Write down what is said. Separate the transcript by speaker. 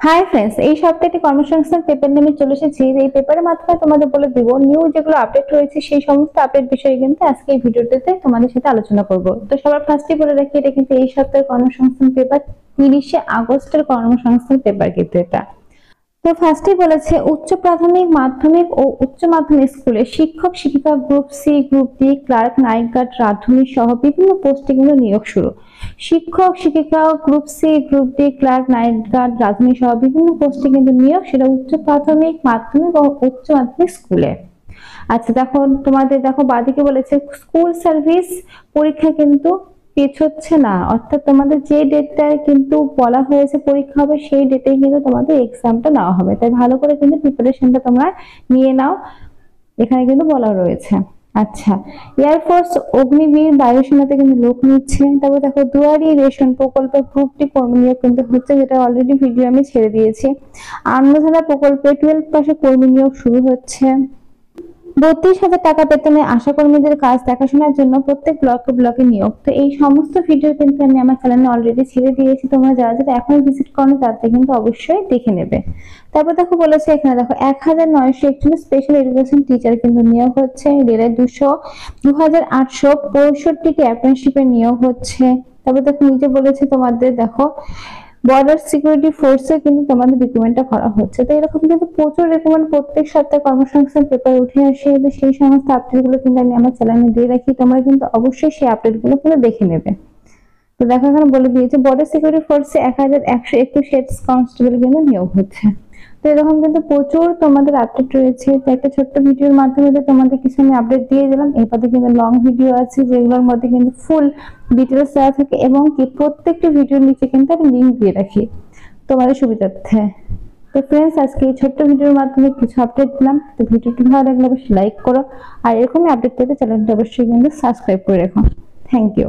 Speaker 1: Hi friends, এই সপ্তাহে কর্মসংস্থান পেপার নিয়ে চলে এসেছি। এই পেপারের মাধ্যমে তোমাদের বলে দিব নিউ যেগুলো আপডেট রয়েছে সেই সমস্ত আপডেট বিষয়ে কিন্তু আজকে এই ভিডিওটিতে তোমাদের সাথে আলোচনা করব। তো সবার ফার্স্টে বলে রাখি, এটা কিন্তু এই সপ্তাহের কর্মসংস্থান পেপার 30শে আগস্টের কর্মসংস্থান পেপার কিন্তু এটা। তো ফার্স্টে বলেছে উচ্চ প্রাথমিক, মাধ্যমিক ও উচ্চ মাধ্যমিক স্কুলে শিক্ষক শিক্ষিকা group C, group D, clerk, night guard, রাঁধুনি সহ বিভিন্ন পোস্টে কিন্তু নিয়োগ শুরু। শিক্ষক শিক্ষিকা group C, group D, clerk, night guard, রাঁধুনি সহ বিভিন্ন পোস্টে কিন্তু নিয়োগ, সেটা উচ্চ প্রাথমিক, মাধ্যমিক ও উচ্চ মাধ্যমিক স্কুলে। আচ্ছা দেখো, তোমাদের দেখো বাদিকে বলেছে স্কুল সার্ভিস পরীক্ষা কিন্তু পিছোচ্ছে না, অর্থাৎ তোমাদের যে ডেটটায় কিন্তু বলা হয়েছে পরীক্ষা হবে সেই ডেটেই কিন্তু তোমাদের এক্সামটা নেওয়া হবে। তাই ভালো করে কিন্তু প্রিপারেশনটা তোমরা নিয়ে নাও, এখানে কিন্তু বলা রয়েছে। আচ্ছা, এয়ারফোর্স, অগ্নিবীর, বায়ুসেনাতে কিন্তু লোক নিচ্ছে। তারপর দেখো দুয়ারি রেশন প্রকল্পে গ্রুপ ডি কর্মী নিয়োগ কিন্তু হচ্ছে, যেটা অলরেডি ভিডিও আমি ছেড়ে দিয়েছি। আন্নধারা প্রকল্পে 12 পাশে কর্মী নিয়োগ শুরু হচ্ছে। 32,000 টাকা বেতনে আশাকর্মীদের কাজ দেখাশোনার জন্য প্রত্যেক ব্লকে ব্লকে নিয়োগ। তো এই সমস্ত ভিডিও কিন্তু আমি আমার চ্যানেলে অলরেডি ছেড়ে দিয়েছি, তোমরা যারা যারা এখনো ভিজিট করো তাদের কিন্তু অবশ্যই দেখে নেবে। তারপর দেখো বলেছে এখানে দেখো 1961 স্পেশাল এডুকেশন টিচার কিন্তু নিয়োগ হচ্ছে। রেলের 2,865টি অ্যাপ্রেন্টিসশিপে নিয়োগ হচ্ছে। তারপর দেখো নিচে বলেছে তোমাদের দেখো বর্ডার সিকিউরিটি ফোর্সে কিন্তু তোমাদের রিকমেন্ডটা করা হচ্ছে। তো এরকম কিন্তু প্রচুর রিকমেন্ড প্রত্যেক সপ্তাহে কর্মসংস্থান পেপার উঠে আসে। সেই সমস্ত আপডেট গুলো কিন্তু আমি আমার চ্যানেলে দিয়ে রাখি, তোমরা কিন্তু অবশ্যই সেই আপডেট গুলো কিন্তু দেখে নেবে। তো দেখো এখানে বলে দিয়েছে বর্ডার সিকিউরিটি ফোর্সে 1121 হেড কনস্টেবল কিন্তু নিয়োগ হচ্ছে। তো এরকম কিন্তু প্রচুর তোমাদের আপডেট রয়েছে। তো একটা ছোট্ট ভিডিওর মাধ্যমে তোমাদের কিছু আমি আপডেট দিয়ে দিলাম। এরপরে কিন্তু লং ভিডিও আছে যেগুলোর মধ্যে কিন্তু ফুল ডিটেলস দেওয়া থাকে, এবং কি প্রত্যেকটি ভিডিওর নিচে কিন্তু আমি লিংক দিয়ে রাখি তোমাদের সুবিধার্থে। তো ফ্রেন্ডস, আজকে এই ছোট্ট ভিডিওর মাধ্যমে কিছু আপডেট দিলাম। তো ভিডিওটি ভালো লাগলে অবশ্যই লাইক করো, আর এরকমই আপডেট পেতে চ্যানেলটি অবশ্যই কিন্তু সাবস্ক্রাইব করে রাখো। Thank you.